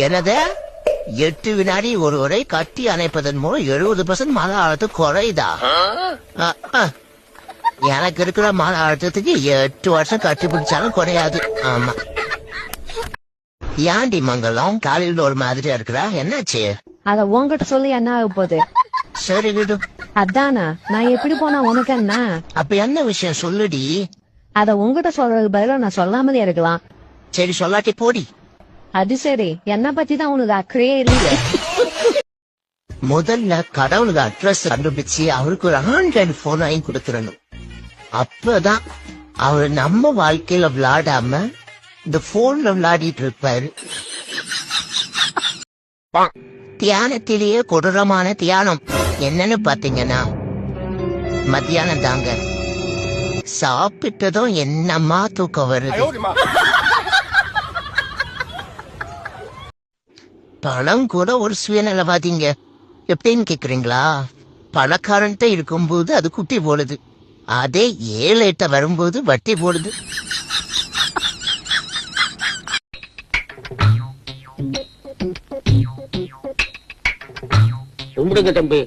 எனது 8 வினாடி ஒருவரை கட்டி அணைப்பதன் மூலம் 70% மன அழுத்தம் குறையுதா? எனக்கு இருக்கிற மன அழுத்தத்துக்கு 8 வருஷம் கட்டி பிடிச்சாலும் குறையாது. ஆமா. ஏண்டி மங்களம் காலையில் ஒரு மாதிரியா இருக்கிறா, என்னாச்சு? அத உன்கிட்ட சொல்லி என்ன ஆக போகுது? சரி விடு. அதானா நான் எப்படி போனா உனக்கு என்ன? அப்ப என்ன விஷயம் சொல்லுடி. அத உன்கிட்ட சொல்றது பதிலா நான் சொல்லாமலே இருக்கலாம். சரி சொல்லாட்டி போடி. அது சரி, என்ன பத்தி தான் உனக்கு அக்கறையே இல்லையே. முதல்ல கடவுளுக்கு அட்ரஸ் கண்டுபிடிச்சு அவருக்கு ஒரு ஆண்ட்ராய்டு போன் வாங்கி கொடுத்துடணும். அப்பதான் அவர் நம்ம வாழ்க்கையில விளையாடாம இந்த போன்ல விளையாடிட்டு இருப்பாரு. தியானத்திலேயே கொடூரமான தியானம் என்னன்னு பாத்தீங்கன்னா மத்தியானம் தாங்க. சாப்பிட்டதும் என்னம்மா தூக்கம் வருது. பணம் கூட ஒரு சுயநலவாதிங்க. எப்படின்னு கேக்குறீங்களா? பணக்காரன்ட்ட இருக்கும்போது அது குட்டி போடுது, அதே 7-8 வரும்போது வட்டி போடுது. கும்பிடுங்க தம்பி.